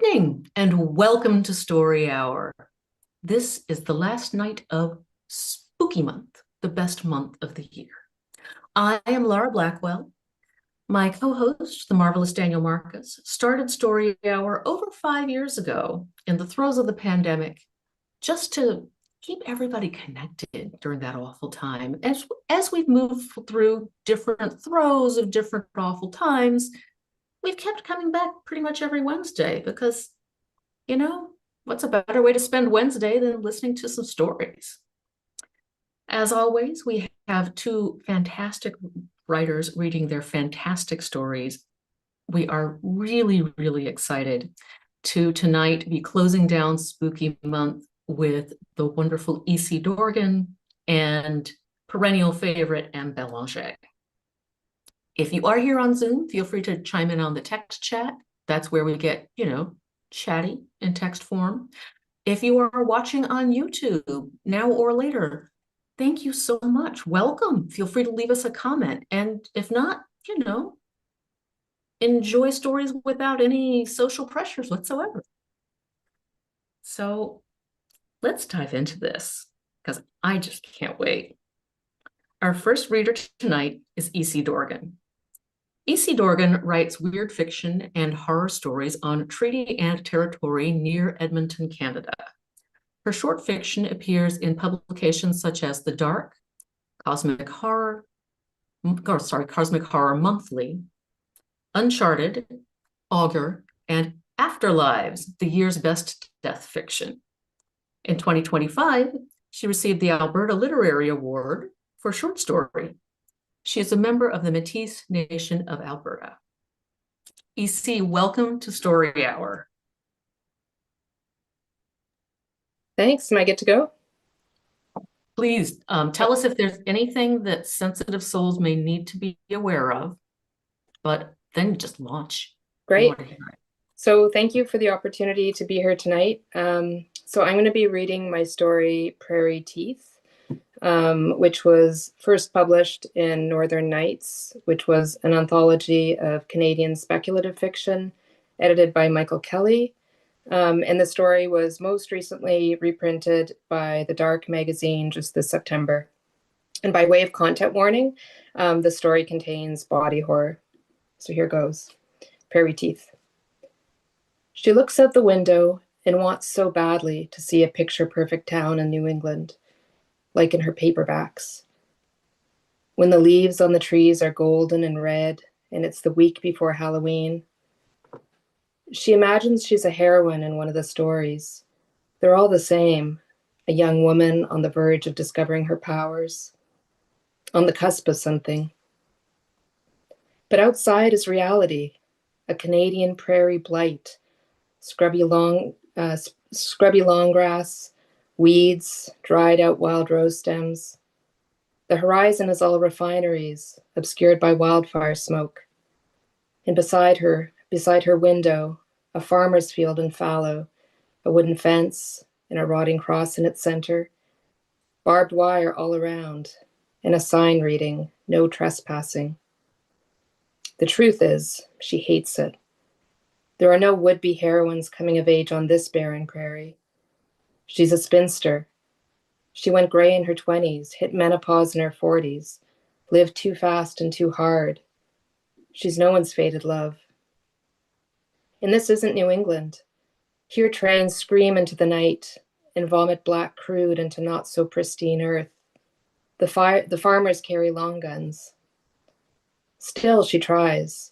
evening and welcome to Story Hour. This is the last night of Spooky Month, the best month of the year. I am Laura Blackwell. My co-host, the marvelous Daniel Marcus, started Story Hour over 5 years ago in the throes of the pandemic, just to keep everybody connected during that awful time. As we've moved through different throes of different awful times, we've kept coming back pretty much every Wednesday because, what's a better way to spend Wednesday than listening to some stories? As always, we have two fantastic writers reading their fantastic stories. We are really, really excited to tonight be closing down Spooky Month with the wonderful E.C. Dorgan and perennial favorite M Belanger. If you are here on Zoom, feel free to chime in on the text chat. That's where we get, chatty in text form. If you are watching on YouTube now or later, thank you so much. Welcome. Feel free to leave us a comment. And if not, enjoy stories without any social pressures whatsoever. So let's dive into this because I just can't wait. Our first reader tonight is E.C. Dorgan. E.C. Dorgan writes weird fiction and horror stories on treaty and territory near Edmonton, Canada. Her short fiction appears in publications such as The Dark, Cosmic Horror Monthly, Uncharted, Augur, and Afterlives, the year's best death fiction. In 2025, she received the Alberta Literary Award for short story. She is a member of the Métis Nation of Alberta. EC, welcome to Story Hour. Thanks. Am I good to go? Please tell us if there's anything that sensitive souls may need to be aware of, but then just launch. Great. So thank you for the opportunity to be here tonight. So I'm going to be reading my story, Prairie Teeth, which was first published in Northern Nights, which was an anthology of Canadian speculative fiction edited by Michael Kelly. And the story was most recently reprinted by The Dark magazine just this September. And by way of content warning, the story contains body horror. So here goes. Prairie Teeth. She looks out the window and wants so badly to see a picture-perfect town in New England, like in her paperbacks. When the leaves on the trees are golden and red, and it's the week before Halloween. She imagines she's a heroine in one of the stories. They're all the same, a young woman on the verge of discovering her powers, on the cusp of something. But outside is reality, a Canadian prairie blight, scrubby long grass, weeds, dried out wild rose stems. The horizon is all refineries, obscured by wildfire smoke. And beside her window, a farmer's field in fallow, a wooden fence and a rotting cross in its center, barbed wire all around, and a sign reading, "No trespassing." The truth is, she hates it. There are no would-be heroines coming of age on this barren prairie. She's a spinster. She went gray in her 20s, hit menopause in her 40s, lived too fast and too hard. She's no one's fated love. And this isn't New England. Here trains scream into the night and vomit black crude into not so pristine earth. The farmers carry long guns. Still, she tries.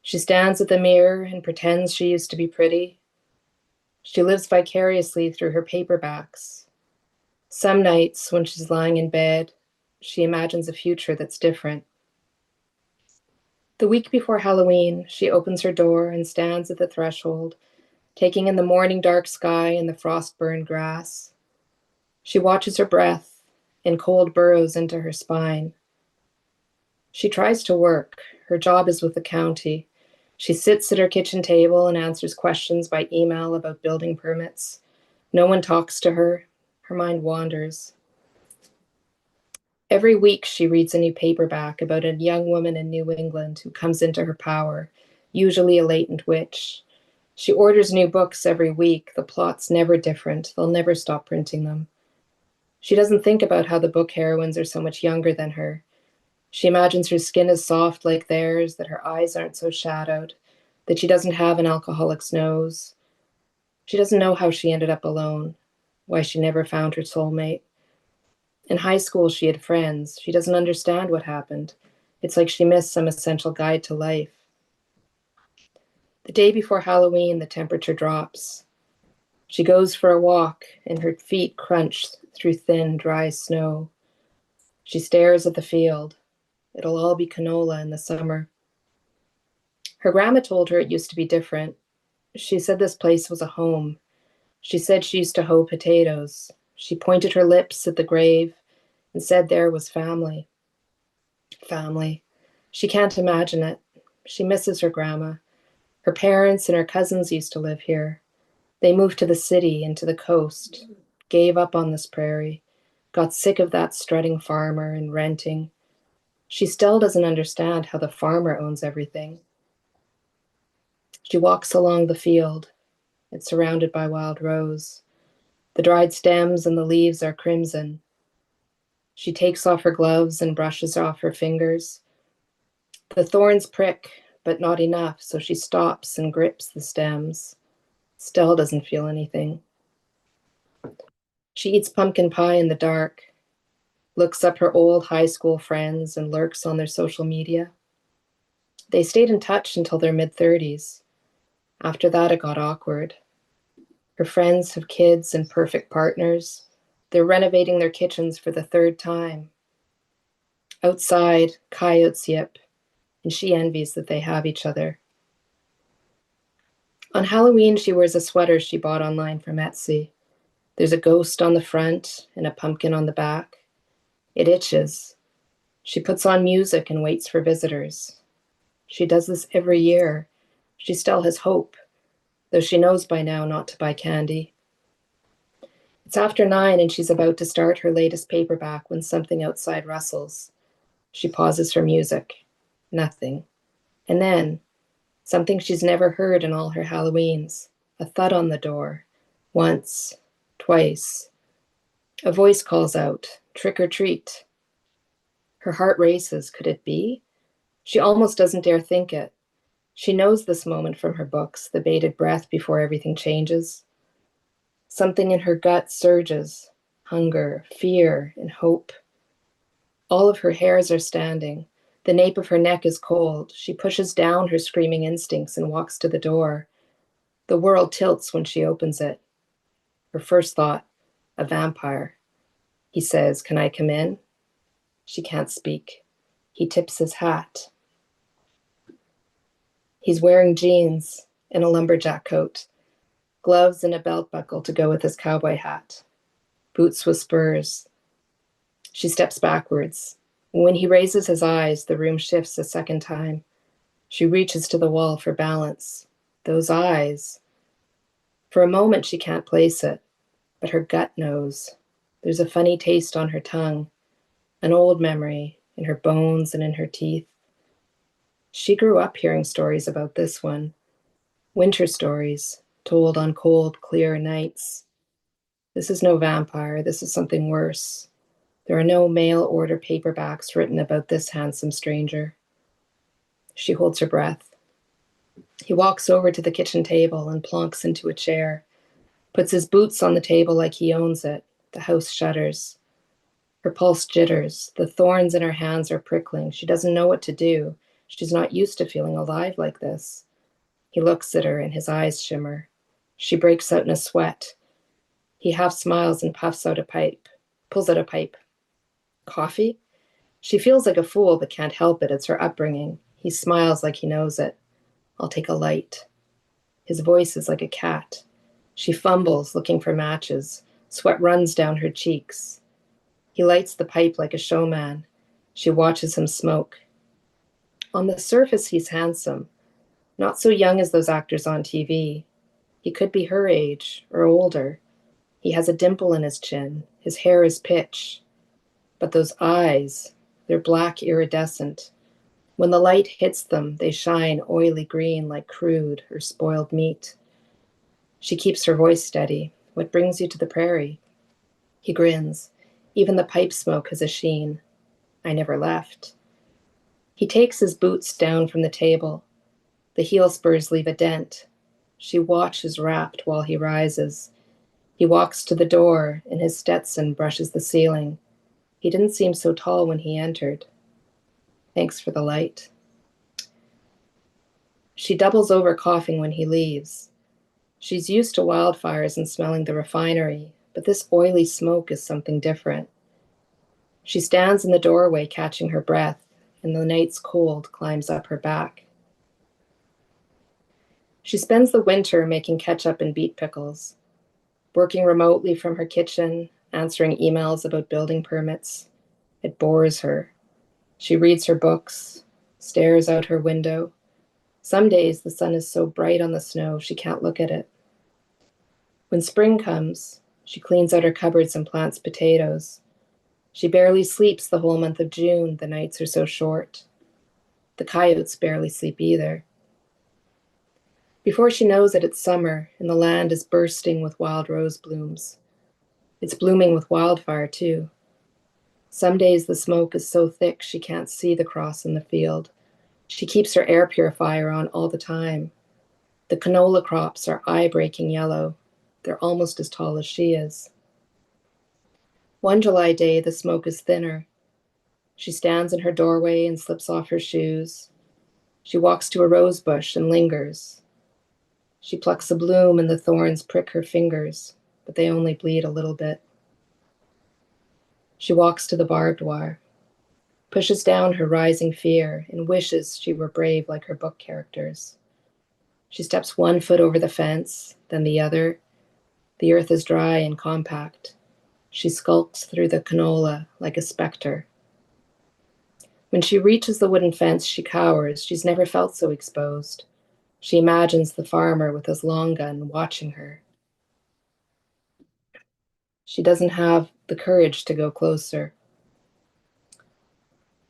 She stands at the mirror and pretends she used to be pretty. She lives vicariously through her paperbacks. Some nights, when she's lying in bed, she imagines a future that's different. The week before Halloween, she opens her door and stands at the threshold, taking in the morning dark sky and the frost-burned grass. She watches her breath, and cold burrows into her spine. She tries to work. Her job is with the county. She sits at her kitchen table and answers questions by email about building permits. No one talks to her. Her mind wanders. Every week she reads a new paperback about a young woman in New England who comes into her power, usually a latent witch. She orders new books every week. The plot's never different. They'll never stop printing them. She doesn't think about how the book heroines are so much younger than her. She imagines her skin is soft like theirs, that her eyes aren't so shadowed, that she doesn't have an alcoholic's nose. She doesn't know how she ended up alone, why she never found her soulmate. In high school, she had friends. She doesn't understand what happened. It's like she missed some essential guide to life. The day before Halloween, the temperature drops. She goes for a walk, and her feet crunch through thin, dry snow. She stares at the field. It'll all be canola in the summer. Her grandma told her it used to be different. She said this place was a home. She said she used to hoe potatoes. She pointed her lips at the grave and said there was family. Family. She can't imagine it. She misses her grandma. Her parents and her cousins used to live here. They moved to the city and to the coast, gave up on this prairie, got sick of that strutting farmer and renting. She still doesn't understand how the farmer owns everything. She walks along the field. It's surrounded by wild rose. The dried stems and the leaves are crimson. She takes off her gloves and brushes off her fingers. The thorns prick, but not enough, so she stops and grips the stems. Still doesn't feel anything. She eats pumpkin pie in the dark, looks up her old high school friends and lurks on their social media. They stayed in touch until their mid-30s. After that, it got awkward. Her friends have kids and perfect partners. They're renovating their kitchens for the third time. Outside, coyotes yip, and she envies that they have each other. On Halloween, she wears a sweater she bought online from Etsy. There's a ghost on the front and a pumpkin on the back. It itches. She puts on music and waits for visitors. She does this every year. She still has hope, though she knows by now not to buy candy. It's after 9 and she's about to start her latest paperback when something outside rustles. She pauses her music. Nothing. And then, something she's never heard in all her Halloweens. A thud on the door. Once. Twice. A voice calls out, "Trick or treat." Her heart races. Could it be? She almost doesn't dare think it. She knows this moment from her books, the bated breath before everything changes. Something in her gut surges. Hunger, fear, and hope. All of her hairs are standing. The nape of her neck is cold. She pushes down her screaming instincts and walks to the door. The world tilts when she opens it. Her first thought, a vampire. He says, "Can I come in?" She can't speak. He tips his hat. He's wearing jeans and a lumberjack coat, gloves and a belt buckle to go with his cowboy hat, boots with spurs. She steps backwards. When he raises his eyes, the room shifts a second time. She reaches to the wall for balance. Those eyes. For a moment, she can't place it, but her gut knows. There's a funny taste on her tongue, an old memory in her bones and in her teeth. She grew up hearing stories about this one, winter stories told on cold, clear nights. This is no vampire. This is something worse. There are no mail-order paperbacks written about this handsome stranger. She holds her breath. He walks over to the kitchen table and plonks into a chair, puts his boots on the table like he owns it. The house shudders. Her pulse jitters. The thorns in her hands are prickling. She doesn't know what to do. She's not used to feeling alive like this. He looks at her and his eyes shimmer. She breaks out in a sweat. He half smiles and pulls out a pipe. Coffee? She feels like a fool but can't help it. It's her upbringing. He smiles like he knows it. "I'll take a light." His voice is like a cat. She fumbles, looking for matches. Sweat runs down her cheeks. He lights the pipe like a showman. She watches him smoke. On the surface, he's handsome. Not so young as those actors on TV. He could be her age, or older. He has a dimple in his chin. His hair is pitch. But those eyes, they're black iridescent. When the light hits them, they shine oily green like crude or spoiled meat. She keeps her voice steady. What brings you to the prairie? He grins. Even the pipe smoke has a sheen. I never left. He takes his boots down from the table. The heel spurs leave a dent. She watches rapt while he rises. He walks to the door, and his Stetson brushes the ceiling. He didn't seem so tall when he entered. Thanks for the light. She doubles over coughing when he leaves. She's used to wildfires and smelling the refinery, but this oily smoke is something different. She stands in the doorway catching her breath, and the night's cold climbs up her back. She spends the winter making ketchup and beet pickles, working remotely from her kitchen, answering emails about building permits. It bores her. She reads her books, stares out her window. Some days the sun is so bright on the snow she can't look at it. When spring comes, she cleans out her cupboards and plants potatoes. She barely sleeps the whole month of June, the nights are so short. The coyotes barely sleep either. Before she knows it, it's summer, and the land is bursting with wild rose blooms. It's blooming with wildfire, too. Some days the smoke is so thick she can't see the cross in the field. She keeps her air purifier on all the time. The canola crops are eye-breaking yellow. They're almost as tall as she is. One July day, the smoke is thinner. She stands in her doorway and slips off her shoes. She walks to a rose bush and lingers. She plucks a bloom and the thorns prick her fingers, but they only bleed a little bit. She walks to the barbed wire, pushes down her rising fear, and wishes she were brave like her book characters. She steps 1 foot over the fence, then the other. The earth is dry and compact. She skulks through the canola like a specter. When she reaches the wooden fence, she cowers. She's never felt so exposed. She imagines the farmer with his long gun watching her. She doesn't have the courage to go closer.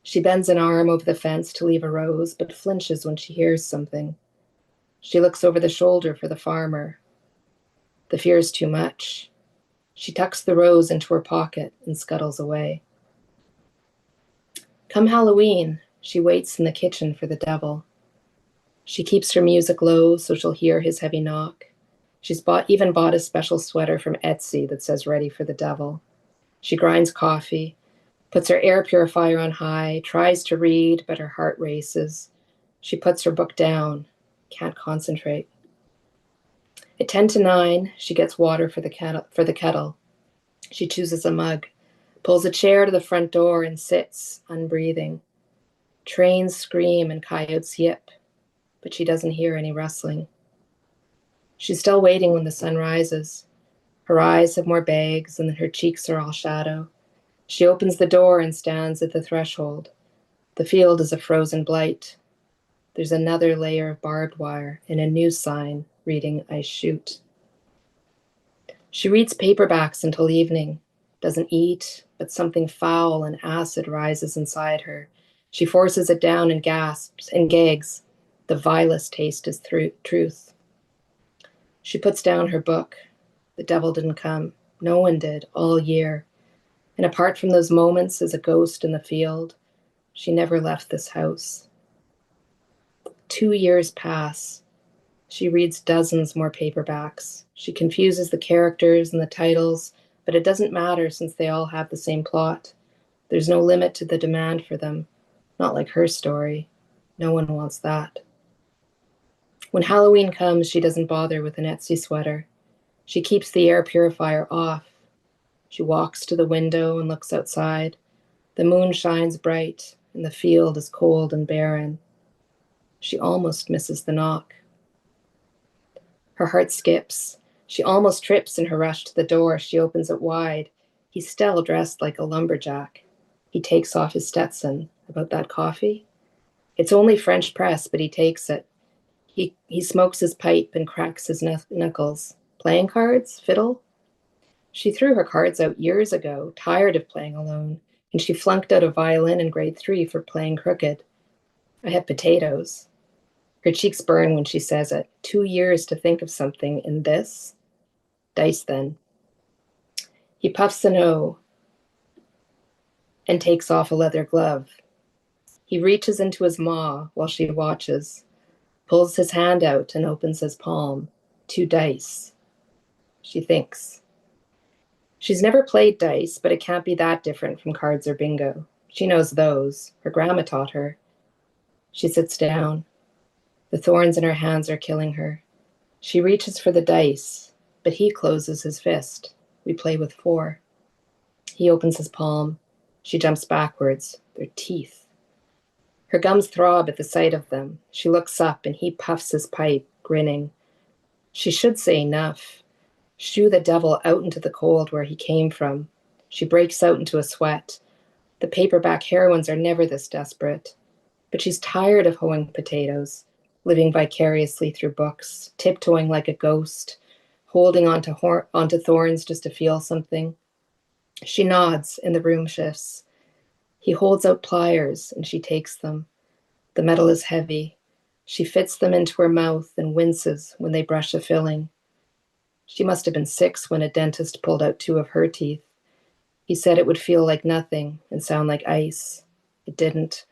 She bends an arm over the fence to leave a rose, but flinches when she hears something. She looks over the shoulder for the farmer. The fear is too much. She tucks the rose into her pocket and scuttles away. Come Halloween, she waits in the kitchen for the devil. She keeps her music low so she'll hear his heavy knock. She's even bought a special sweater from Etsy that says ready for the devil. She grinds coffee, puts her air purifier on high, tries to read, but her heart races. She puts her book down, can't concentrate. At 10 to 9, she gets water for the kettle. She chooses a mug, pulls a chair to the front door and sits, unbreathing. Trains scream and coyotes yip, but she doesn't hear any rustling. She's still waiting when the sun rises. Her eyes have more bags and her cheeks are all shadow. She opens the door and stands at the threshold. The field is a frozen blight. There's another layer of barbed wire and a new sign reading, I shoot. She reads paperbacks until evening, doesn't eat, but something foul and acid rises inside her. She forces it down and gasps and gags. The vilest taste is truth. She puts down her book. The devil didn't come. No one did all year. And apart from those moments as a ghost in the field, she never left this house. 2 years pass. She reads dozens more paperbacks. She confuses the characters and the titles, but it doesn't matter since they all have the same plot. There's no limit to the demand for them. Not like her story. No one wants that. When Halloween comes, she doesn't bother with an Etsy sweater. She keeps the air purifier off. She walks to the window and looks outside. The moon shines bright, and the field is cold and barren. She almost misses the knock. Her heart skips. She almost trips in her rush to the door. She opens it wide. He's still dressed like a lumberjack. He takes off his Stetson. About that coffee? It's only French press, but he takes it. He smokes his pipe and cracks his knuckles. Playing cards? Fiddle? She threw her cards out years ago, tired of playing alone, and she flunked out a violin in grade 3 for playing crooked. I have potatoes. Her cheeks burn when she says it. 2 years to think of something in this? Dice, then. He puffs an O and takes off a leather glove. He reaches into his maw while she watches, pulls his hand out and opens his palm. 2 dice. She thinks. She's never played dice, but it can't be that different from cards or bingo. She knows those. Her grandma taught her. She sits down. The thorns in her hands are killing her. She reaches for the dice, but he closes his fist. We play with 4. He opens his palm. She jumps backwards. They're teeth. Her gums throb at the sight of them. She looks up and he puffs his pipe, grinning. She should say enough. Shoo the devil out into the cold where he came from. She breaks out into a sweat. The paperback heroines are never this desperate. But she's tired of hoeing potatoes, living vicariously through books, tiptoeing like a ghost, holding onto thorns just to feel something. She nods and the room shifts. He holds out pliers and she takes them. The metal is heavy. She fits them into her mouth and winces when they brush a filling. She must have been 6 when a dentist pulled out 2 of her teeth. He said it would feel like nothing and sound like ice. It didn't.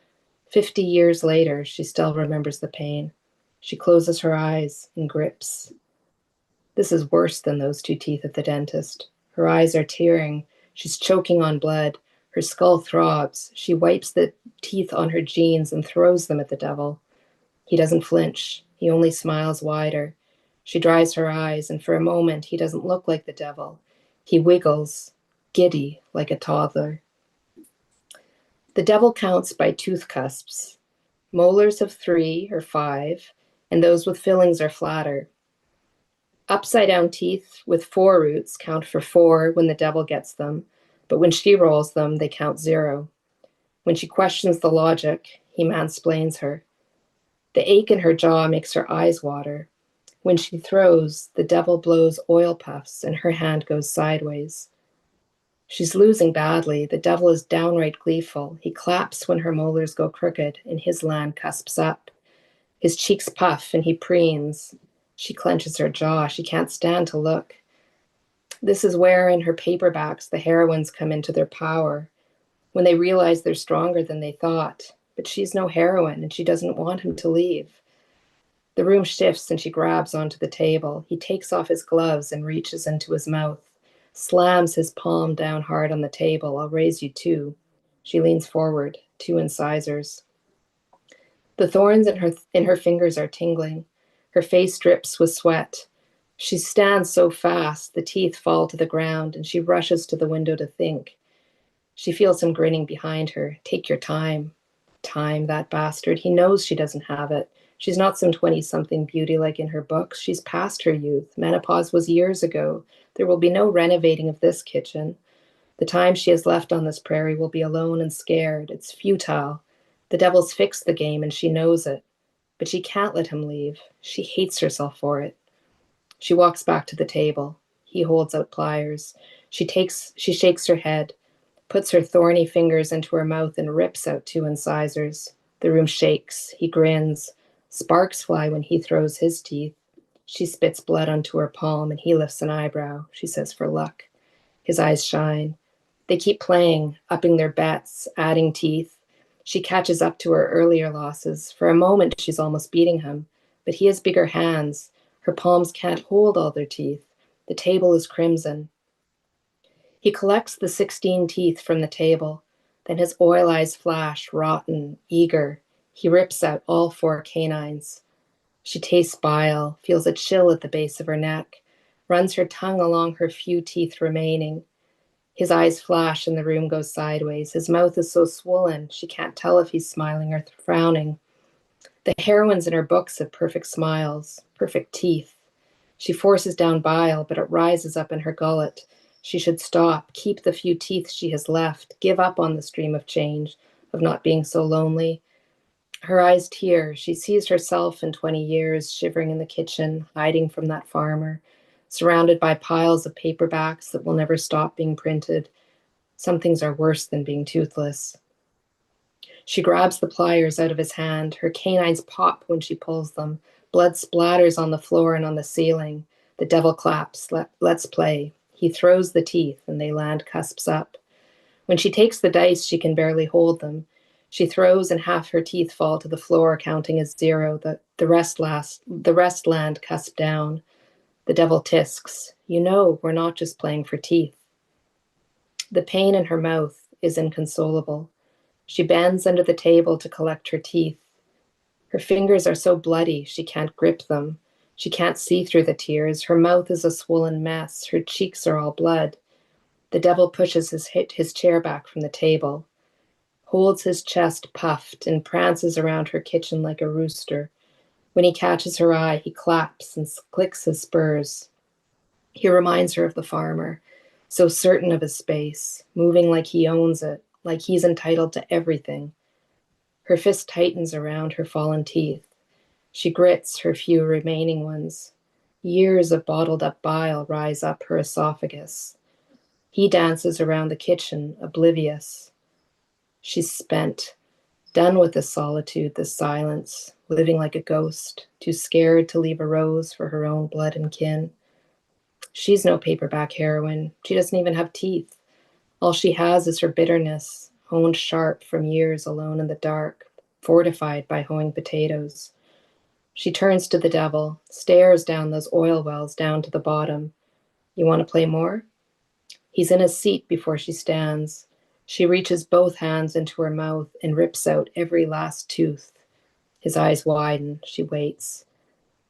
50 years later, she still remembers the pain. She closes her eyes and grips. This is worse than those 2 teeth at the dentist. Her eyes are tearing. She's choking on blood. Her skull throbs. She wipes the teeth on her jeans and throws them at the devil. He doesn't flinch. He only smiles wider. She dries her eyes, and for a moment, he doesn't look like the devil. He wiggles, giddy like a toddler. The devil counts by tooth cusps. Molars of 3 or 5, and those with fillings are flatter. Upside down teeth with 4 roots count for 4 when the devil gets them, but when she rolls them, they count 0. When she questions the logic, he mansplains her. The ache in her jaw makes her eyes water. When she throws, the devil blows oil puffs and her hand goes sideways. She's losing badly. The devil is downright gleeful. He claps when her molars go crooked and his land cusps up. His cheeks puff and he preens. She clenches her jaw. She can't stand to look. This is where, in her paperbacks, the heroines come into their power, when they realize they're stronger than they thought. But she's no heroine and she doesn't want him to leave. The room shifts and she grabs onto the table. He takes off his gloves and reaches into his mouth, slams his palm down hard on the table. I'll raise you 2. She leans forward, 2 incisors. The thorns in her fingers are tingling. Her face drips with sweat. She stands so fast, the teeth fall to the ground, and she rushes to the window to think. She feels him grinning behind her. Take your time. Time, that bastard. He knows she doesn't have it. She's not some 20-something beauty like in her books. She's past her youth. Menopause was years ago. There will be no renovating of this kitchen. The time she has left on this prairie will be alone and scared. It's futile. The devil's fixed the game and she knows it. But she can't let him leave. She hates herself for it. She walks back to the table. He holds out pliers. She shakes her head, puts her thorny fingers into her mouth and rips out 2 incisors. The room shakes. He grins. Sparks fly when he throws his teeth. She spits blood onto her palm and he lifts an eyebrow. She says, for luck. His eyes shine. They keep playing, upping their bets, adding teeth. She catches up to her earlier losses. For a moment, she's almost beating him. But he has bigger hands. Her palms can't hold all their teeth. The table is crimson. He collects the 16 teeth from the table. Then his oil eyes flash, rotten, eager. He rips out all 4 canines. She tastes bile, feels a chill at the base of her neck, runs her tongue along her few teeth remaining. His eyes flash and the room goes sideways. His mouth is so swollen, she can't tell if he's smiling or frowning. The heroines in her books have perfect smiles, perfect teeth. She forces down bile, but it rises up in her gullet. She should stop, keep the few teeth she has left, give up on the stream of change, of not being so lonely. Her eyes tear. She sees herself in 20 years, shivering in the kitchen, hiding from that farmer, surrounded by piles of paperbacks that will never stop being printed. Some things are worse than being toothless. She grabs the pliers out of his hand. Her canines pop when she pulls them. Blood splatters on the floor and on the ceiling. The devil claps. Let's play. He throws the teeth and they land cusps up. When she takes the dice, she can barely hold them. She throws and half her teeth fall to the floor, counting as zero. The rest land cusp down. The devil tisks. You know, we're not just playing for teeth. The pain in her mouth is inconsolable. She bends under the table to collect her teeth. Her fingers are so bloody she can't grip them. She can't see through the tears. Her mouth is a swollen mess. Her cheeks are all blood. The devil pushes his chair back from the table, holds his chest puffed, and prances around her kitchen like a rooster. When he catches her eye, he claps and clicks his spurs. He reminds her of the farmer, so certain of his space, moving like he owns it, like he's entitled to everything. Her fist tightens around her fallen teeth. She grits her few remaining ones. Years of bottled up bile rise up her esophagus. He dances around the kitchen, oblivious. She's spent, done with this solitude, this silence, living like a ghost, too scared to leave a rose for her own blood and kin. She's no paperback heroine. She doesn't even have teeth. All she has is her bitterness, honed sharp from years alone in the dark, fortified by hoeing potatoes. She turns to the devil, stares down those oil wells down to the bottom. You want to play more? He's in his seat before she stands. She reaches both hands into her mouth and rips out every last tooth. His eyes widen. She waits.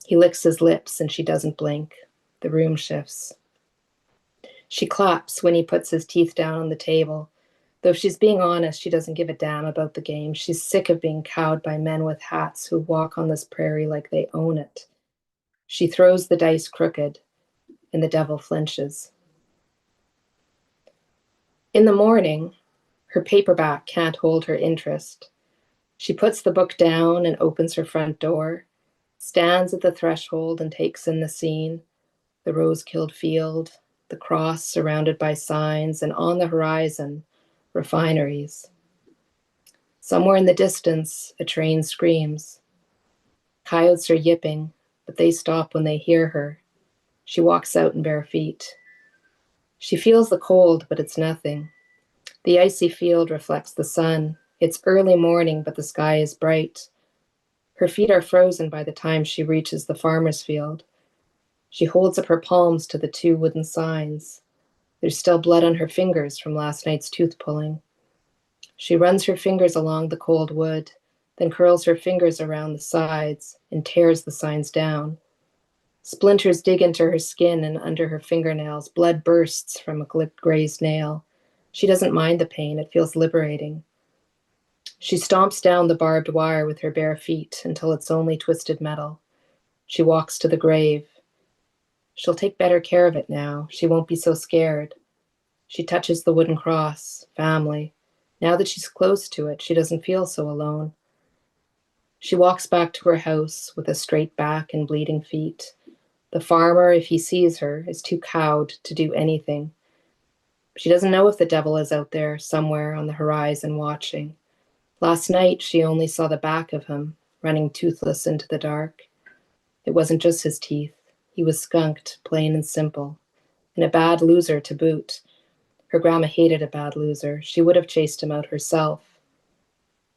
He licks his lips and she doesn't blink. The room shifts. She claps when he puts his teeth down on the table. Though she's being honest, she doesn't give a damn about the game. She's sick of being cowed by men with hats who walk on this prairie like they own it. She throws the dice crooked, and the devil flinches. In the morning, her paperback can't hold her interest. She puts the book down and opens her front door, stands at the threshold and takes in the scene, the rose-killed field, the cross surrounded by signs, and on the horizon, refineries. Somewhere in the distance, a train screams. Coyotes are yipping, but they stop when they hear her. She walks out in bare feet. She feels the cold, but it's nothing. The icy field reflects the sun. It's early morning, but the sky is bright. Her feet are frozen by the time she reaches the farmer's field. She holds up her palms to the two wooden signs. There's still blood on her fingers from last night's tooth pulling. She runs her fingers along the cold wood, then curls her fingers around the sides and tears the signs down. Splinters dig into her skin and under her fingernails. Blood bursts from a grazed nail. She doesn't mind the pain. It feels liberating. She stomps down the barbed wire with her bare feet until it's only twisted metal. She walks to the grave. She'll take better care of it now. She won't be so scared. She touches the wooden cross. Family. Now that she's close to it, she doesn't feel so alone. She walks back to her house with a straight back and bleeding feet. The farmer, if he sees her, is too cowed to do anything. She doesn't know if the devil is out there somewhere on the horizon watching. Last night, she only saw the back of him, running toothless into the dark. It wasn't just his teeth. He was skunked, plain and simple, and a bad loser to boot. Her grandma hated a bad loser. She would have chased him out herself.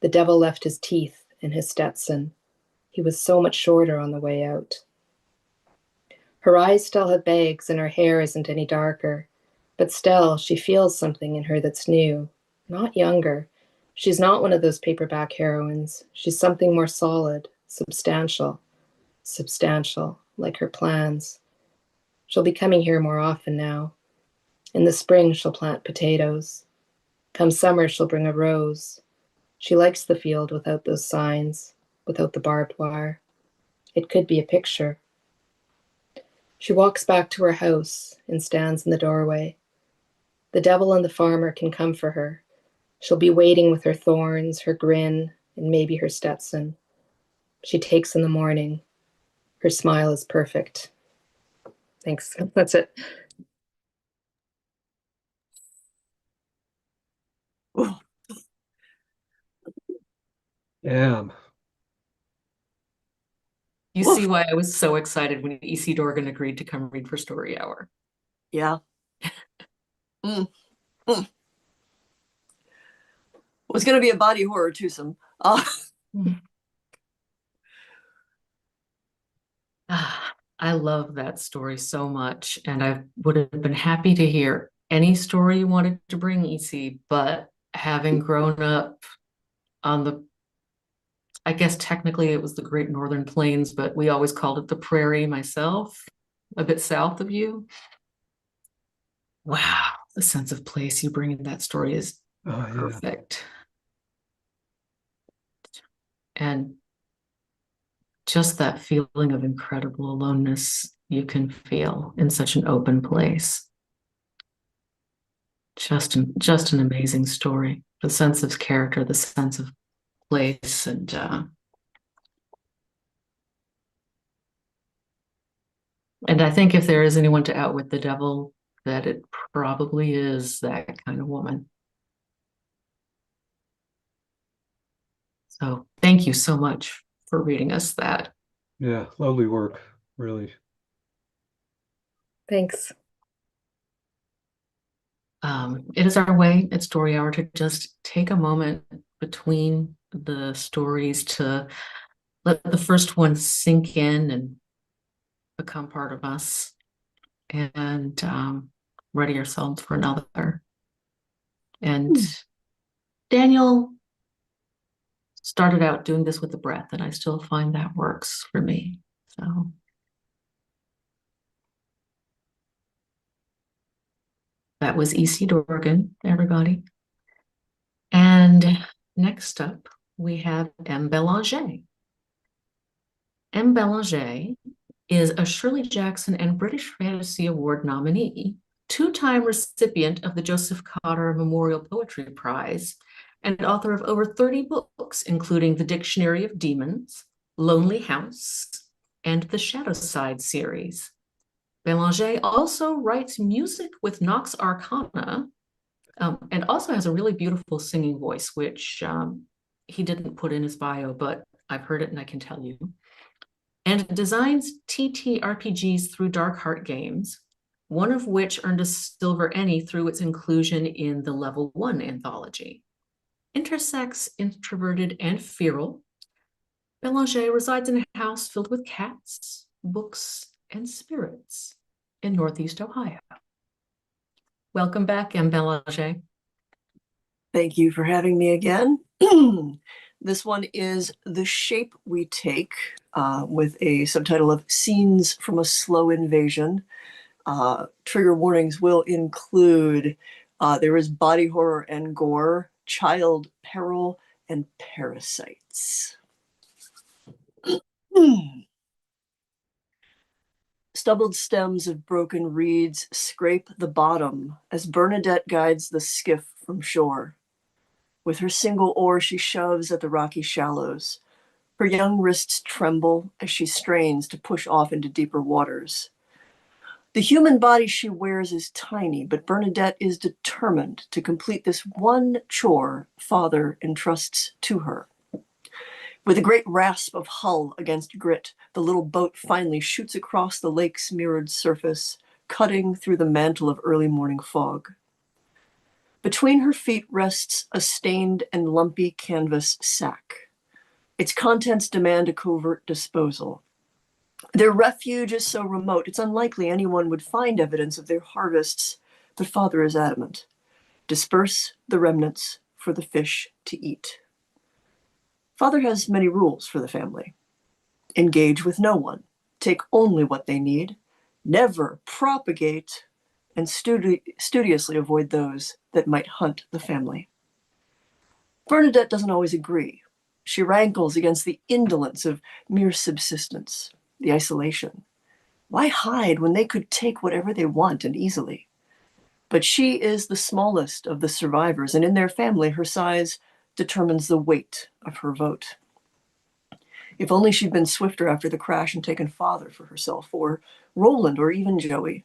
The devil left his teeth in his Stetson. He was so much shorter on the way out. Her eyes still have bags and her hair isn't any darker. But still, she feels something in her that's new, not younger. She's not one of those paperback heroines. She's something more solid, substantial, like her plans. She'll be coming here more often now. In the spring, she'll plant potatoes. Come summer, she'll bring a rose. She likes the field without those signs, without the barbed wire. It could be a picture. She walks back to her house and stands in the doorway. The devil and the farmer can come for her. She'll be waiting with her thorns, her grin, and maybe her Stetson. She takes in the morning. Her smile is perfect. Thanks. That's it. Oh, Am. You see Woof. why I was so excited when E.C. Dorgan agreed to come read for Story Hour. Yeah. Mm. Mm. Well, it's going to be a body horror twosome. I love that story so much, and I would have been happy to hear any story you wanted to bring, EC, but having grown up on I guess technically it was the Great Northern Plains, but we always called it the Prairie myself, a bit south of you. Wow, the sense of place you bring in that story is perfect. And just that feeling of incredible aloneness you can feel in such an open place. Just an amazing story. The sense of character, the sense of place, and I think if there is anyone to outwit the devil, that it probably is that kind of woman. So thank you so much for reading us that. Yeah, lovely work, really. Thanks. It is our way at Story Hour to just take a moment between the stories to let the first one sink in and become part of us, and ready ourselves for another. And Daniel started out doing this with the breath, and I still find that works for me. So that was E.C. Dorgan, everybody. And next up, we have M Belanger. M Belanger is a Shirley Jackson and British Fantasy Award nominee, two-time recipient of the Joseph Cotter Memorial Poetry Prize, and author of over 30 books, including The Dictionary of Demons, Lonely House, and the Shadowside series. Belanger also writes music with Nox Arcana, and also has a really beautiful singing voice, which he didn't put in his bio, but I've heard it and I can tell you. And designs TTRPGs through Dark Heart Games, one of which earned a Silver Emmy through its inclusion in the Level 1 anthology. Intersex, introverted, and feral, Belanger resides in a house filled with cats, books, and spirits in Northeast Ohio. Welcome back, M. Belanger. Thank you for having me again. This one is The Shape We Take, with a subtitle of Scenes from a Slow Invasion. Trigger warnings will include there is body horror and gore, child peril, and parasites. Stubbled stems of broken reeds scrape the bottom as Bernadette guides the skiff from shore. With her single oar, she shoves at the rocky shallows. Her young wrists tremble as she strains to push off into deeper waters. The human body she wears is tiny, but Bernadette is determined to complete this one chore Father entrusts to her. With a great rasp of hull against grit, the little boat finally shoots across the lake's mirrored surface, cutting through the mantle of early morning fog. Between her feet rests a stained and lumpy canvas sack. Its contents demand a covert disposal. Their refuge is so remote, it's unlikely anyone would find evidence of their harvests, but Father is adamant. Disperse the remnants for the fish to eat. Father has many rules for the family. Engage with no one. Take only what they need. Never propagate, and studiously avoid those that might hunt the family. Bernadette doesn't always agree. She rankles against the indolence of mere subsistence, the isolation. Why hide when they could take whatever they want and easily? But she is the smallest of the survivors, and in their family, her size determines the weight of her vote. If only she'd been swifter after the crash and taken Father for herself, or Roland, or even Joey.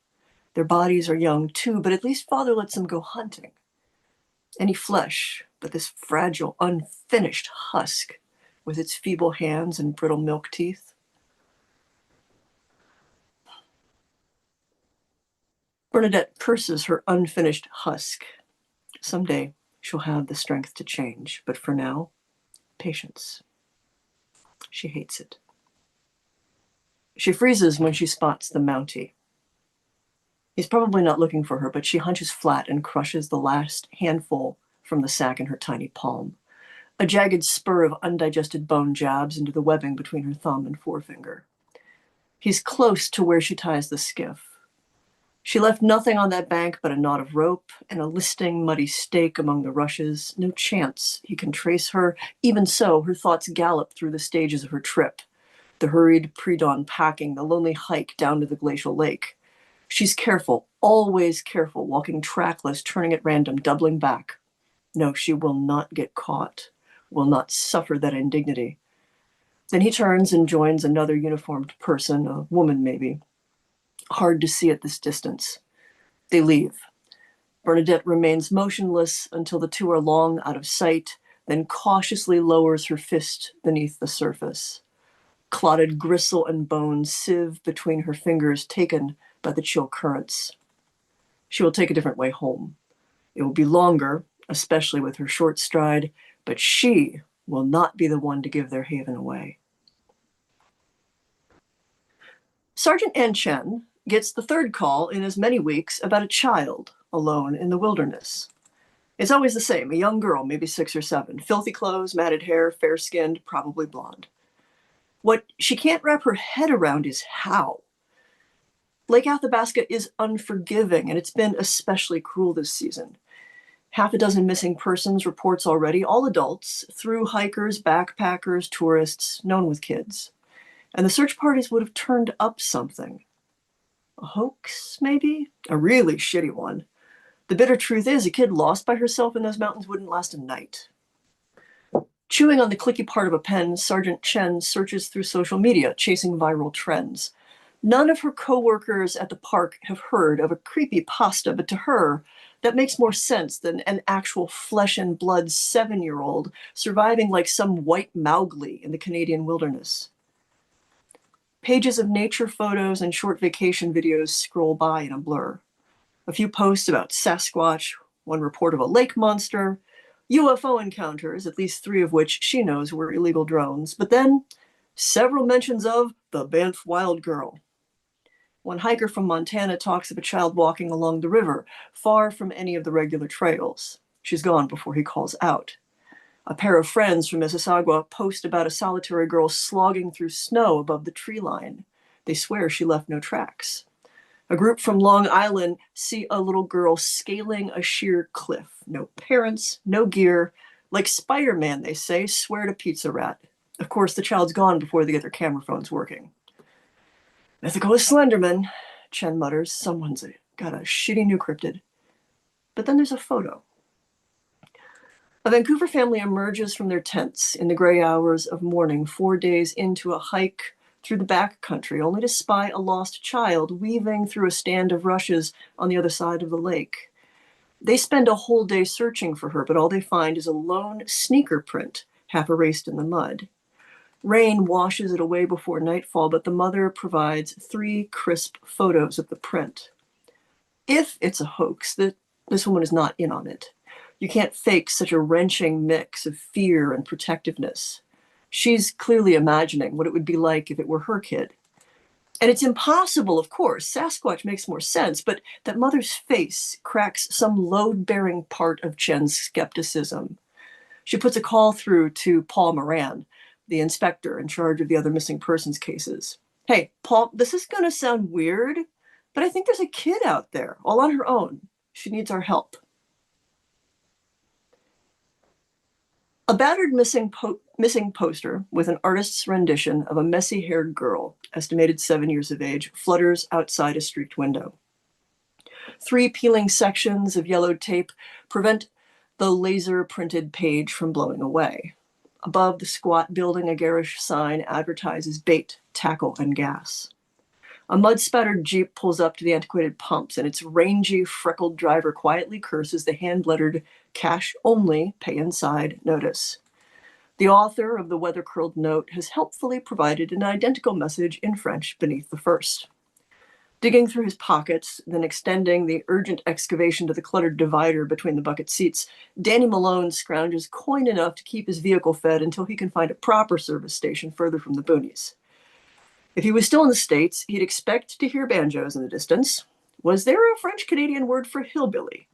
Their bodies are young too, but at least Father lets them go hunting. Any flesh, but this fragile, unfinished husk, with its feeble hands and brittle milk teeth. Bernadette curses her unfinished husk. Someday she'll have the strength to change, but for now, patience. She hates it. She freezes when she spots the Mountie. He's probably not looking for her, but she hunches flat and crushes the last handful from the sack in her tiny palm. A jagged spur of undigested bone jabs into the webbing between her thumb and forefinger. He's close to where she ties the skiff. She left nothing on that bank but a knot of rope and a listing muddy stake among the rushes. No chance he can trace her. Even so, her thoughts gallop through the stages of her trip. The hurried pre-dawn packing, the lonely hike down to the glacial lake. She's careful, always careful, walking trackless, turning at random, doubling back. No, she will not get caught, will not suffer that indignity. Then he turns and joins another uniformed person, a woman maybe. Hard to see at this distance. They leave. Bernadette remains motionless until the two are long out of sight, then cautiously lowers her fist beneath the surface. Clotted gristle and bone sieve between her fingers, taken by the chill currents. She will take a different way home. It will be longer, especially with her short stride, but she will not be the one to give their haven away. Sergeant Ann Chen gets the third call in as many weeks about a child alone in the wilderness. It's always the same, a young girl, maybe 6 or 7, filthy clothes, matted hair, fair-skinned, probably blonde. What she can't wrap her head around is how. Lake Athabasca is unforgiving, and it's been especially cruel this season. Half a dozen missing persons reports already, all adults, through hikers, backpackers, tourists, none with kids. And the search parties would have turned up something. A hoax, maybe? A really shitty one. The bitter truth is, a kid lost by herself in those mountains wouldn't last a night. Chewing on the clicky part of a pen, Sergeant Chen searches through social media, chasing viral trends. None of her co-workers at the park have heard of a creepypasta, but to her, that makes more sense than an actual flesh and blood 7-year-old surviving like some white Mowgli in the Canadian wilderness. Pages of nature photos and short vacation videos scroll by in a blur. A few posts about Sasquatch, one report of a lake monster, UFO encounters, at least 3 of which she knows were illegal drones, but then several mentions of the Banff Wild Girl. One hiker from Montana talks of a child walking along the river, far from any of the regular trails. She's gone before he calls out. A pair of friends from Mississauga post about a solitary girl slogging through snow above the tree line. They swear she left no tracks. A group from Long Island see a little girl scaling a sheer cliff. No parents, no gear. Like Spider-Man, they say, swear to Pizza Rat. Of course, the child's gone before they get their camera phones working. Mythical as Slenderman, Chen mutters. Someone's got a shitty new cryptid. But then there's a photo. A Vancouver family emerges from their tents in the gray hours of morning, 4 days into a hike through the backcountry, only to spy a lost child weaving through a stand of rushes on the other side of the lake. They spend a whole day searching for her, but all they find is a lone sneaker print, half erased in the mud. Rain washes it away before nightfall, but the mother provides 3 crisp photos of the print. If it's a hoax, this woman is not in on it. You can't fake such a wrenching mix of fear and protectiveness. She's clearly imagining what it would be like if it were her kid. And it's impossible, of course. Sasquatch makes more sense, but that mother's face cracks some load-bearing part of Chen's skepticism. She puts a call through to Paul Moran, the inspector in charge of the other missing persons cases. Hey, Paul, this is going to sound weird, but I think there's a kid out there, all on her own. She needs our help. A battered missing poster with an artist's rendition of a messy-haired girl, estimated 7 years of age, flutters outside a streaked window. 3 peeling sections of yellowed tape prevent the laser-printed page from blowing away. Above the squat building, a garish sign advertises bait, tackle, and gas. A mud-spattered Jeep pulls up to the antiquated pumps, and its rangy, freckled driver quietly curses the hand-lettered cash-only, pay inside notice. The author of the weather-curled note has helpfully provided an identical message in French beneath the first. Digging through his pockets, then extending the urgent excavation to the cluttered divider between the bucket seats, Danny Malone scrounges coin enough to keep his vehicle fed until he can find a proper service station further from the boonies. If he was still in the States, he'd expect to hear banjos in the distance. Was there a French-Canadian word for hillbilly?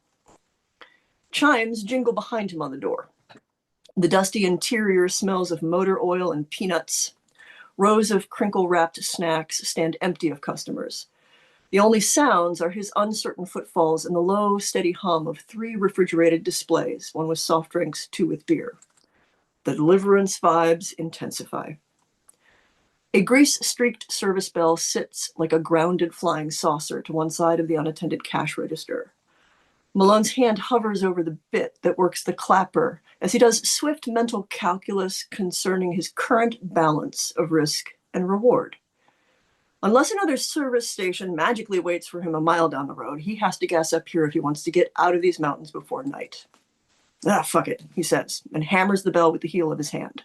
Chimes jingle behind him on the door. The dusty interior smells of motor oil and peanuts. Rows of crinkle-wrapped snacks stand empty of customers. The only sounds are his uncertain footfalls and the low, steady hum of 3 refrigerated displays, one with soft drinks, 2 with beer. The deliverance vibes intensify. A grease-streaked service bell sits like a grounded flying saucer to one side of the unattended cash register. Malone's hand hovers over the bit that works the clapper as he does swift mental calculus concerning his current balance of risk and reward. Unless another service station magically waits for him a mile down the road, he has to gas up here if he wants to get out of these mountains before night. Fuck it, he says, and hammers the bell with the heel of his hand.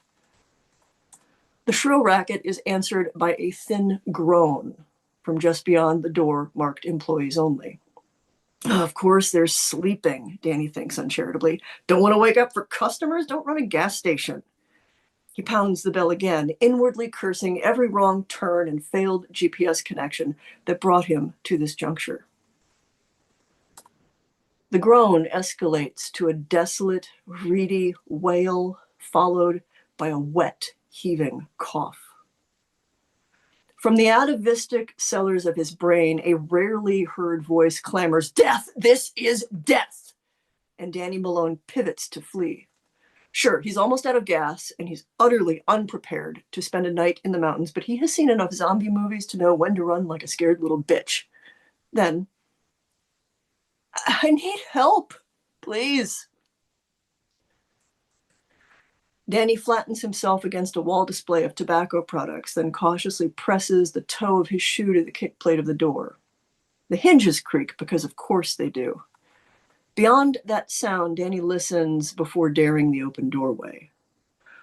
The shrill racket is answered by a thin groan from just beyond the door marked employees only. Of course, they're sleeping, Danny thinks uncharitably. Don't want to wake up for customers? Don't run a gas station. He pounds the bell again, inwardly cursing every wrong turn and failed GPS connection that brought him to this juncture. The groan escalates to a desolate, reedy wail, followed by a wet, heaving cough. From the atavistic cellars of his brain, a rarely heard voice clamors, "Death! This is death!" And Danny Malone pivots to flee. Sure, he's almost out of gas, and he's utterly unprepared to spend a night in the mountains, but he has seen enough zombie movies to know when to run like a scared little bitch. Then, I need help, please. Danny flattens himself against a wall display of tobacco products, then cautiously presses the toe of his shoe to the kick plate of the door. The hinges creak because of course they do. Beyond that sound, Danny listens before daring the open doorway.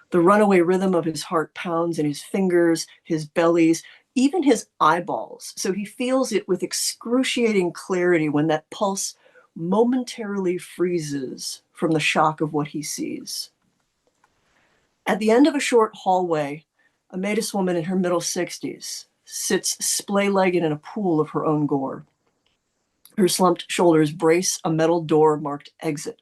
The runaway rhythm of his heart pounds in his fingers, his bellies, even his eyeballs, so he feels it with excruciating clarity when that pulse momentarily freezes from the shock of what he sees. At the end of a short hallway, a Métis woman in her middle 60s sits splay-legged in a pool of her own gore. Her slumped shoulders brace a metal door marked exit.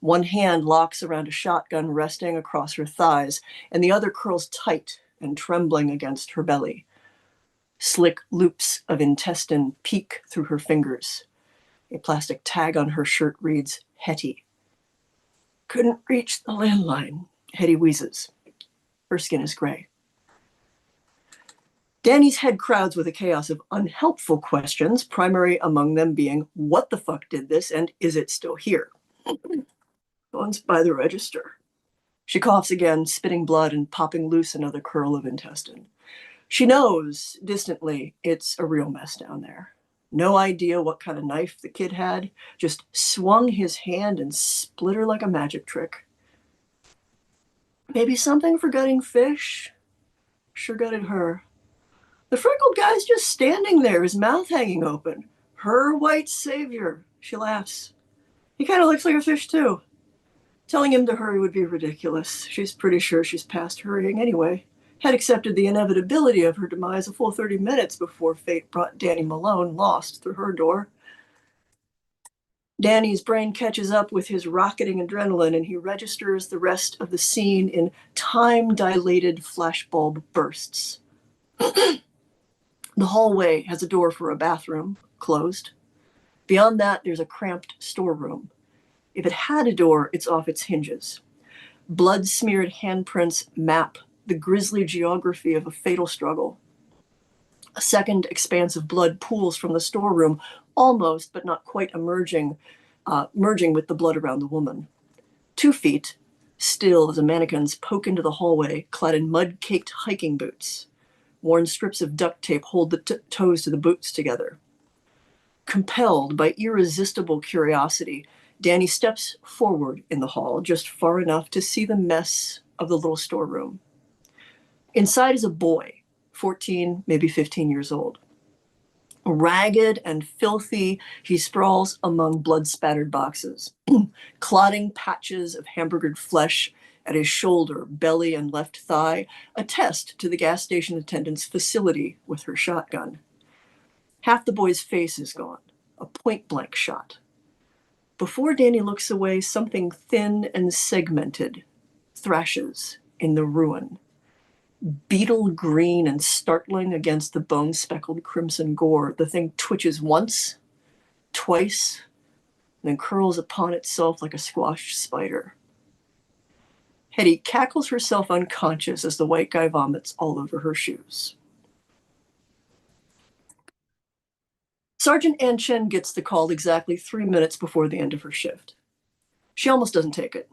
One hand locks around a shotgun resting across her thighs, and the other curls tight and trembling against her belly. Slick loops of intestine peek through her fingers. A plastic tag on her shirt reads, Hetty. Couldn't reach the landline, Hetty wheezes. Her skin is gray. Danny's head crowds with a chaos of unhelpful questions, primary among them being, what the fuck did this, and is it still here? Phone's by the register. She coughs again, spitting blood and popping loose another curl of intestine. She knows, distantly, it's a real mess down there. No idea what kind of knife the kid had, just swung his hand and split her like a magic trick. Maybe something for gutting fish? Sure gutted her. The freckled guy's just standing there, his mouth hanging open. Her white savior. She laughs. He kind of looks like a fish, too. Telling him to hurry would be ridiculous. She's pretty sure she's past hurrying anyway. Had accepted the inevitability of her demise a full 30 minutes before fate brought Danny Malone lost through her door. Danny's brain catches up with his rocketing adrenaline, and he registers the rest of the scene in time-dilated flashbulb bursts. The hallway has a door for a bathroom, closed. Beyond that, there's a cramped storeroom. If it had a door, it's off its hinges. Blood-smeared handprints map the grisly geography of a fatal struggle. A second expanse of blood pools from the storeroom, almost but not quite merging with the blood around the woman. 2 feet, still as the mannequins poke into the hallway, clad in mud-caked hiking boots. Worn strips of duct tape hold the toes to the boots together. Compelled by irresistible curiosity, Danny steps forward in the hall, just far enough to see the mess of the little storeroom. Inside is a boy, 14, maybe 15 years old. Ragged and filthy, he sprawls among blood-spattered boxes, clotting patches of hamburgered flesh at his shoulder, belly, and left thigh attest to the gas station attendant's facility with her shotgun. Half the boy's face is gone, a point-blank shot. Before Danny looks away, something thin and segmented thrashes in the ruin. Beetle green and startling against the bone-speckled crimson gore, the thing twitches once, twice, and then curls upon itself like a squashed spider. Hetty cackles herself unconscious as the white guy vomits all over her shoes. Sergeant Ann Chen gets the call exactly 3 minutes before the end of her shift. She almost doesn't take it.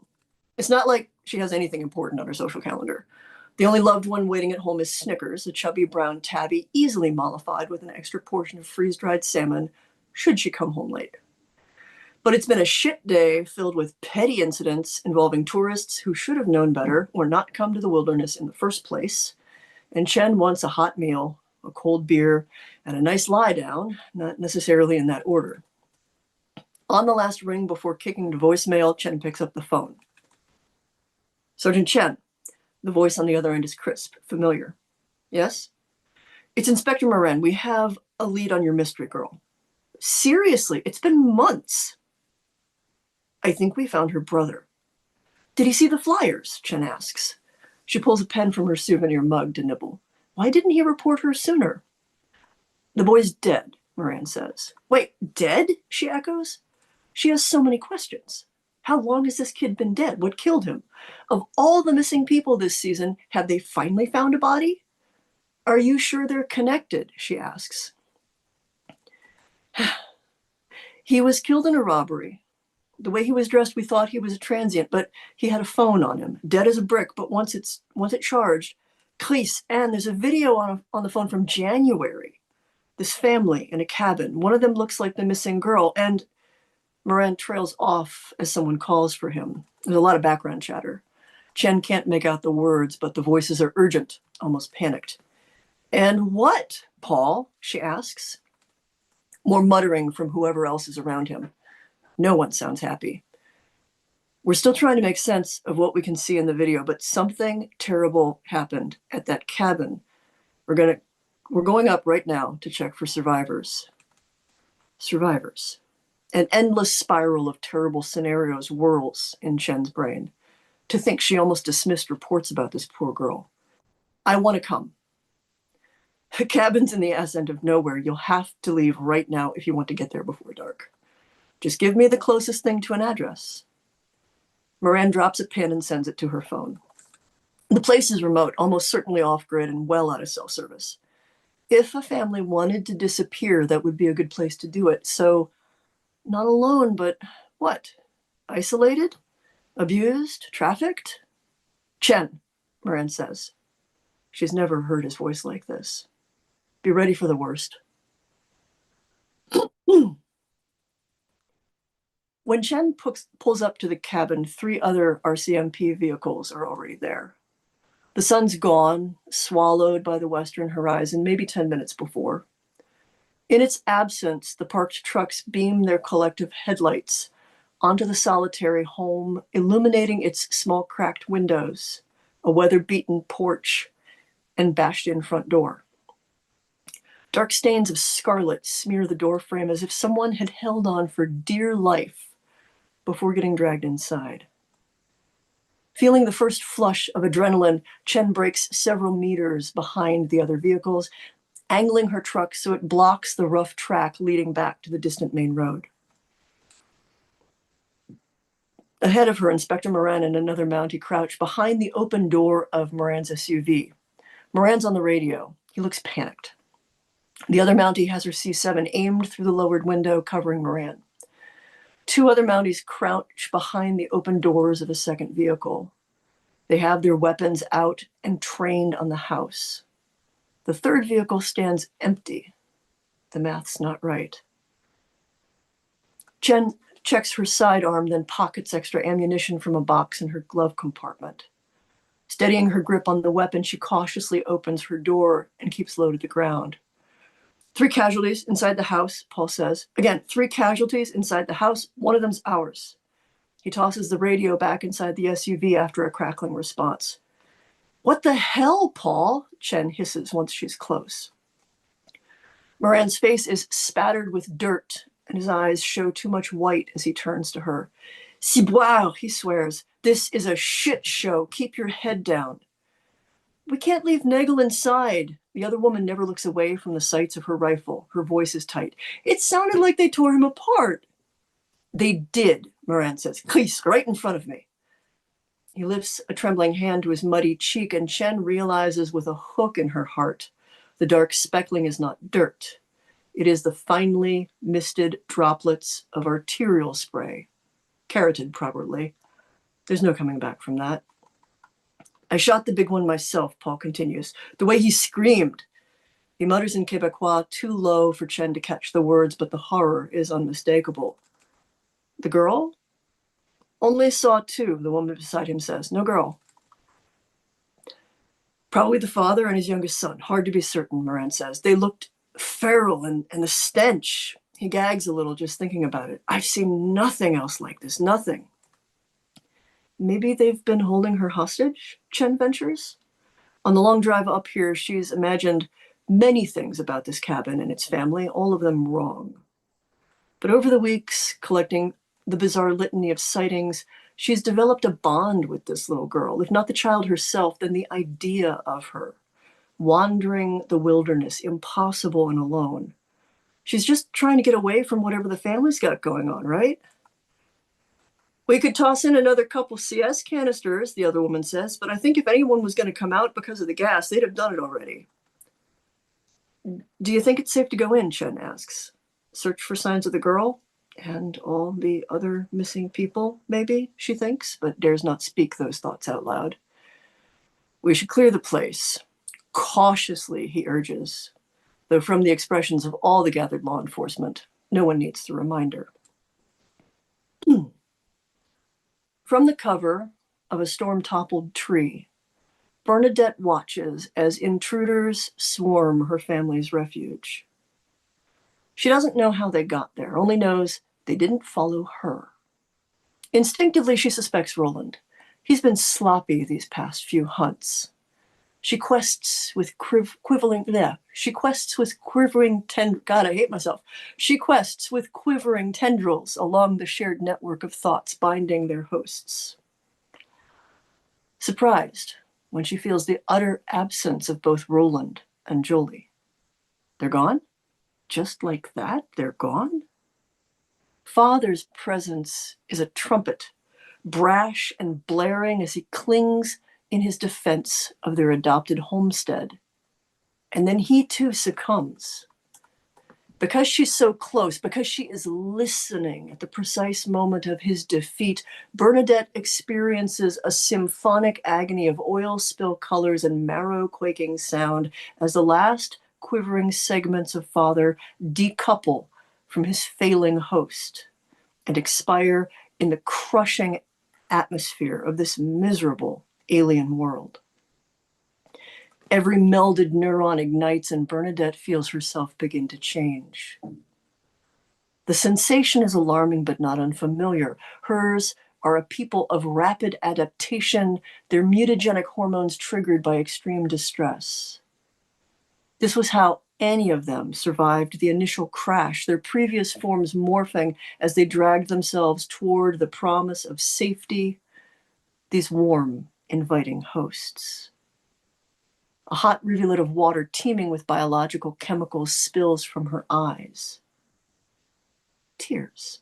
It's not like she has anything important on her social calendar. The only loved one waiting at home is Snickers, a chubby brown tabby easily mollified with an extra portion of freeze-dried salmon should she come home late. But it's been a shit day filled with petty incidents involving tourists who should have known better or not come to the wilderness in the first place. And Chen wants a hot meal, a cold beer, and a nice lie down, not necessarily in that order. On the last ring before kicking to voicemail, Chen picks up the phone. Sergeant Chen. The voice on the other end is crisp, familiar. Yes? It's Inspector Moran. We have a lead on your mystery girl. Seriously, it's been months. I think we found her brother. Did he see the flyers? Chen asks. She pulls a pen from her souvenir mug to nibble. Why didn't he report her sooner? The boy's dead, Moran says. Wait, dead? She echoes. She has so many questions. How long has this kid been dead? What killed him? Of all the missing people this season, have they finally found a body? Are you sure they're connected? She asks. He was killed in a robbery. The way he was dressed, we thought he was a transient, but he had a phone on him, dead as a brick. But once it charged, Chris, and there's a video on the phone from January. This family in a cabin. One of them looks like the missing girl, and Moran trails off as someone calls for him. There's a lot of background chatter. Chen can't make out the words, but the voices are urgent, almost panicked. And what, Paul? She asks. More muttering from whoever else is around him. No one sounds happy. We're still trying to make sense of what we can see in the video, but something terrible happened at that cabin. We're going up right now to check for survivors. Survivors. An endless spiral of terrible scenarios whirls in Chen's brain. To think she almost dismissed reports about this poor girl. I want to come. The cabin's in the ass end of nowhere. You'll have to leave right now if you want to get there before dark. Just give me the closest thing to an address. Moran drops a pin and sends it to her phone. The place is remote, almost certainly off-grid and well out of cell service. If a family wanted to disappear, that would be a good place to do it. So, not alone, but what? Isolated? Abused? Trafficked? Chen, Moran says. She's never heard his voice like this. Be ready for the worst. When Chen pulls up to the cabin, 3 other RCMP vehicles are already there. The sun's gone, swallowed by the western horizon, maybe 10 minutes before. In its absence, the parked trucks beam their collective headlights onto the solitary home, illuminating its small cracked windows, a weather-beaten porch, and bashed-in front door. Dark stains of scarlet smear the doorframe as if someone had held on for dear life before getting dragged inside. Feeling the first flush of adrenaline, Chen breaks several meters behind the other vehicles, angling her truck so it blocks the rough track leading back to the distant main road. Ahead of her, Inspector Moran and another Mountie crouch behind the open door of Moran's SUV. Moran's on the radio. He looks panicked. The other Mountie has her C7 aimed through the lowered window, covering Moran. 2 other Mounties crouch behind the open doors of a second vehicle. They have their weapons out and trained on the house. The third vehicle stands empty. The math's not right. Chen checks her sidearm, then pockets extra ammunition from a box in her glove compartment. Steadying her grip on the weapon, she cautiously opens her door and keeps low to the ground. 3 casualties inside the house, Paul says. Again, 3 casualties inside the house. One of them's ours. He tosses the radio back inside the SUV after a crackling response. What the hell, Paul? Chen hisses once she's close. Moran's face is spattered with dirt, and his eyes show too much white as he turns to her. Ciboire, he swears. This is a shit show. Keep your head down. We can't leave Nagel inside. The other woman never looks away from the sights of her rifle. Her voice is tight. It sounded like they tore him apart. They did, Moran says. Chris, right in front of me. He lifts a trembling hand to his muddy cheek, and Chen realizes with a hook in her heart, the dark speckling is not dirt. It is the finely misted droplets of arterial spray. Carotid, probably. There's no coming back from that. I shot the big one myself, Paul continues. The way he screamed. He mutters in Quebecois too low for Chen to catch the words, but the horror is unmistakable. The girl? Only saw 2, the woman beside him says. No girl. Probably the father and his youngest son. Hard to be certain, Moran says. They looked feral, and the stench. He gags a little just thinking about it. I've seen nothing else like this. Nothing. Maybe they've been holding her hostage, Chen ventures. On the long drive up here, she's imagined many things about this cabin and its family, all of them wrong. But over the weeks, collecting the bizarre litany of sightings, she's developed a bond with this little girl. If not the child herself, then the idea of her. Wandering the wilderness, impossible and alone. She's just trying to get away from whatever the family's got going on, right? We could toss in another couple CS canisters, the other woman says, but I think if anyone was going to come out because of the gas, they'd have done it already. Do you think it's safe to go in, Chen asks. Search for signs of the girl and all the other missing people, maybe, she thinks, but dares not speak those thoughts out loud. We should clear the place. Cautiously, he urges, though from the expressions of all the gathered law enforcement, no one needs the reminder. From the cover of a storm-toppled tree, Bernadette watches as intruders swarm her family's refuge. She doesn't know how they got there, only knows they didn't follow her. Instinctively, she suspects Roland. He's been sloppy these past few hunts. She quests with quivering tendrils along the shared network of thoughts binding their hosts. Surprised when she feels the utter absence of both Roland and Jolie. They're gone? Just like that, they're gone? Father's presence is a trumpet, brash and blaring as he clings in his defense of their adopted homestead. And then he too succumbs. Because she's so close, because she is listening at the precise moment of his defeat, Bernadette experiences a symphonic agony of oil spill colors and marrow-quaking sound as the last quivering segments of Father decouple from his failing host and expire in the crushing atmosphere of this miserable alien world. Every melded neuron ignites and Bernadette feels herself begin to change. The sensation is alarming but not unfamiliar. Hers are a people of rapid adaptation, their mutagenic hormones triggered by extreme distress. This was how any of them survived the initial crash, their previous forms morphing as they dragged themselves toward the promise of safety, these warm, inviting hosts. A hot rivulet of water teeming with biological chemicals spills from her eyes. Tears.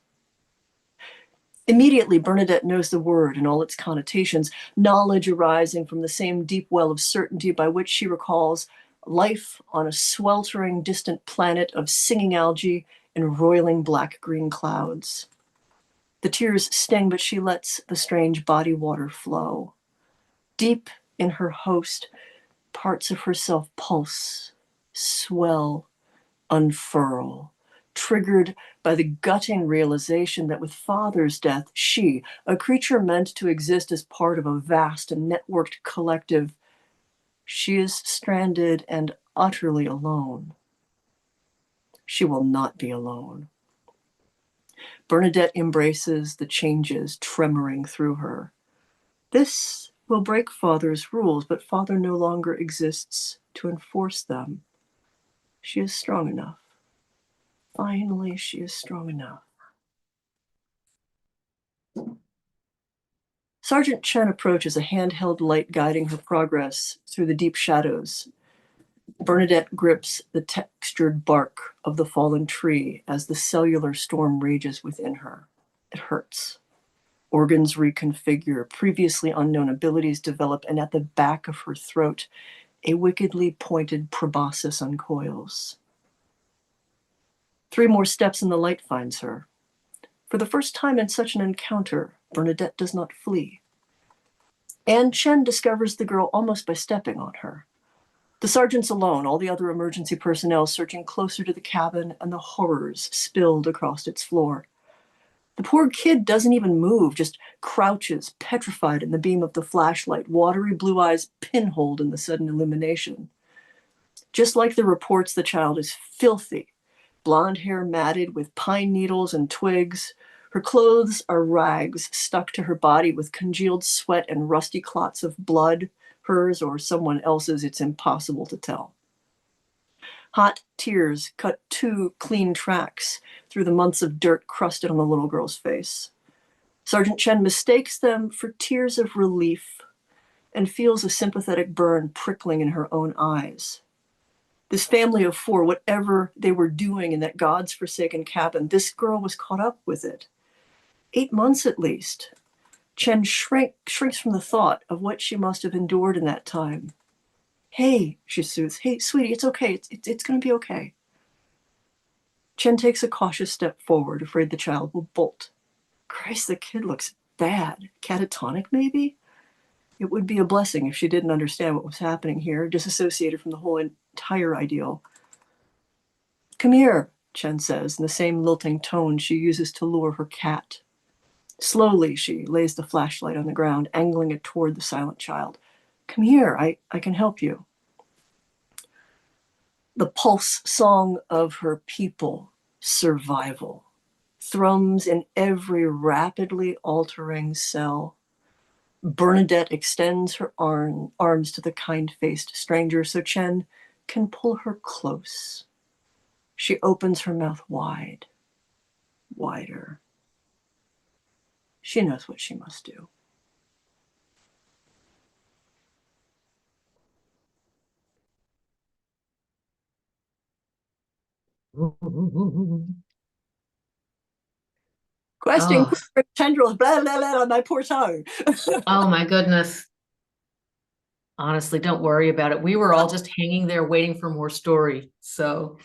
Immediately, Bernadette knows the word and all its connotations, knowledge arising from the same deep well of certainty by which she recalls life on a sweltering, distant planet of singing algae and roiling black-green clouds. The tears sting, but she lets the strange body water flow. Deep in her host, parts of herself pulse, swell, unfurl, triggered by the gutting realization that with Father's death, she, a creature meant to exist as part of a vast and networked collective, she is stranded and utterly alone. She will not be alone. Bernadette embraces the changes tremoring through her. This will break Father's rules, but Father no longer exists to enforce them. She is strong enough. Finally, she is strong enough. Sergeant Chen approaches, a handheld light guiding her progress through the deep shadows. Bernadette grips the textured bark of the fallen tree as the cellular storm rages within her. It hurts. Organs reconfigure, previously unknown abilities develop, and at the back of her throat, a wickedly pointed proboscis uncoils. 3 more steps and the light finds her. For the first time in such an encounter, Bernadette does not flee. And Chen discovers the girl almost by stepping on her. The sergeant's alone, all the other emergency personnel searching closer to the cabin, and the horrors spilled across its floor. The poor kid doesn't even move, just crouches, petrified in the beam of the flashlight, watery blue eyes pinholed in the sudden illumination. Just like the reports, the child is filthy, blonde hair matted with pine needles and twigs. Her clothes are rags stuck to her body with congealed sweat and rusty clots of blood. Hers or someone else's, it's impossible to tell. Hot tears cut 2 clean tracks through the months of dirt crusted on the little girl's face. Sergeant Chen mistakes them for tears of relief and feels a sympathetic burn prickling in her own eyes. This family of 4, whatever they were doing in that God's forsaken cabin, this girl was caught up with it. 8 months at least. Chen shrinks from the thought of what she must have endured in that time. Hey, she soothes. Hey, sweetie, it's okay. It's going to be okay. Chen takes a cautious step forward, afraid the child will bolt. Christ, the kid looks bad. Catatonic, maybe? It would be a blessing if she didn't understand what was happening here, disassociated from the whole entire ideal. Come here, Chen says, in the same lilting tone she uses to lure her cat. Slowly, she lays the flashlight on the ground, angling it toward the silent child. Come here, I can help you. The pulse song of her people, survival, thrums in every rapidly altering cell. Bernadette extends her arms to the kind-faced stranger so Chen can pull her close. She opens her mouth wide, wider. She knows what she must do. Questing Oh, tendrils, blah, blah, blah, on my poor tongue. oh my goodness. Honestly, don't worry about it. We were all just hanging there waiting for more story. So,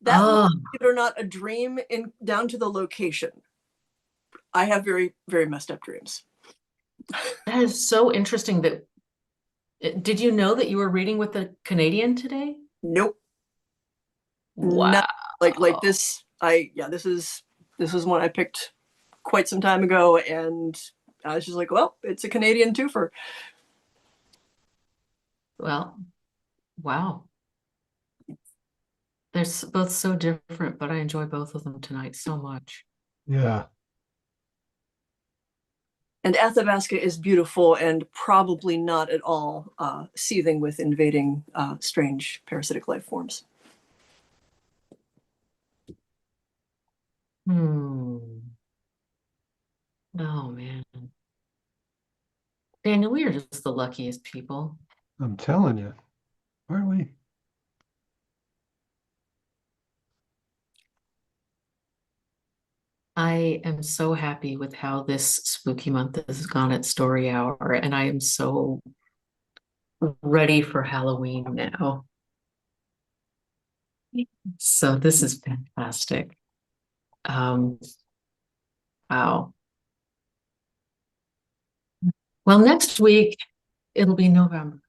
That was, oh, believe it or not, a dream down to the location. I have very, very messed up dreams. that is so interesting that did you know that you were reading with a Canadian today? Nope. Wow. Not like this. This is one I picked quite some time ago, and I was just like, well, it's a Canadian twofer. Well, wow. They're both so different, but I enjoy both of them tonight so much. Yeah. And Athabasca is beautiful and probably not at all seething with invading strange parasitic life forms. Hmm. Oh man. Daniel, we are just the luckiest people. I'm telling you, aren't we? I am so happy with how this spooky month has gone at Story Hour, and I am so ready for Halloween now. So this is fantastic. Um, wow. Well, next week it'll be November.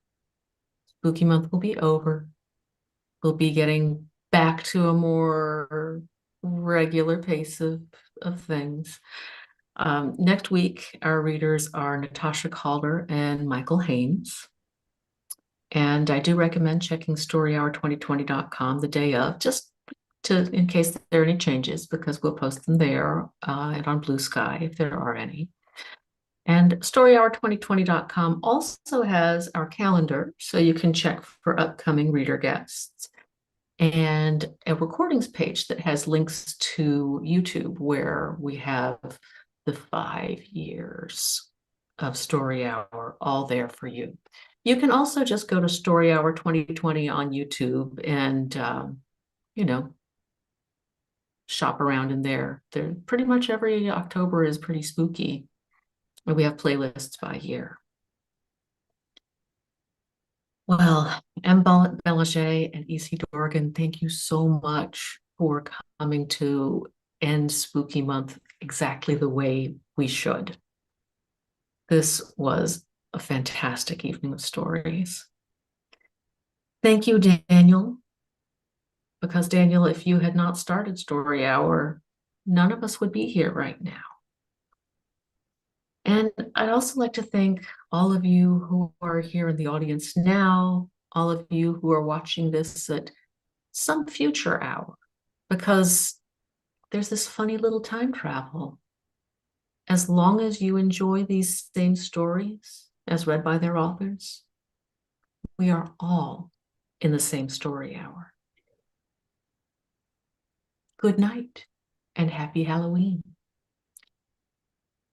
Spooky month will be over. We'll be getting back back to a more regular pace of things. Next week, our readers are Natasha Calder and Michael Haynes. And I do recommend checking storyhour2020.com the day of, just in case there are any changes, because we'll post them there and on Blue Sky if there are any. And storyhour2020.com also has our calendar, so you can check for upcoming reader guests, and a recordings page that has links to YouTube, where we have the 5 years of Story Hour all there for you. You can also just go to Story Hour 2020 on YouTube and, shop around in there. Pretty much every October is pretty spooky. We have playlists by year. Well, M Belanger and E.C. Dorgan, thank you so much for coming to end Spooky Month exactly the way we should. This was a fantastic evening of stories. Thank you, Daniel, because Daniel, if you had not started Story Hour, none of us would be here right now. And I'd also like to thank all of you who are here in the audience now, all of you who are watching this at some future hour, because there's this funny little time travel. As long as you enjoy these same stories as read by their authors, we are all in the same story hour. Good night and happy Halloween.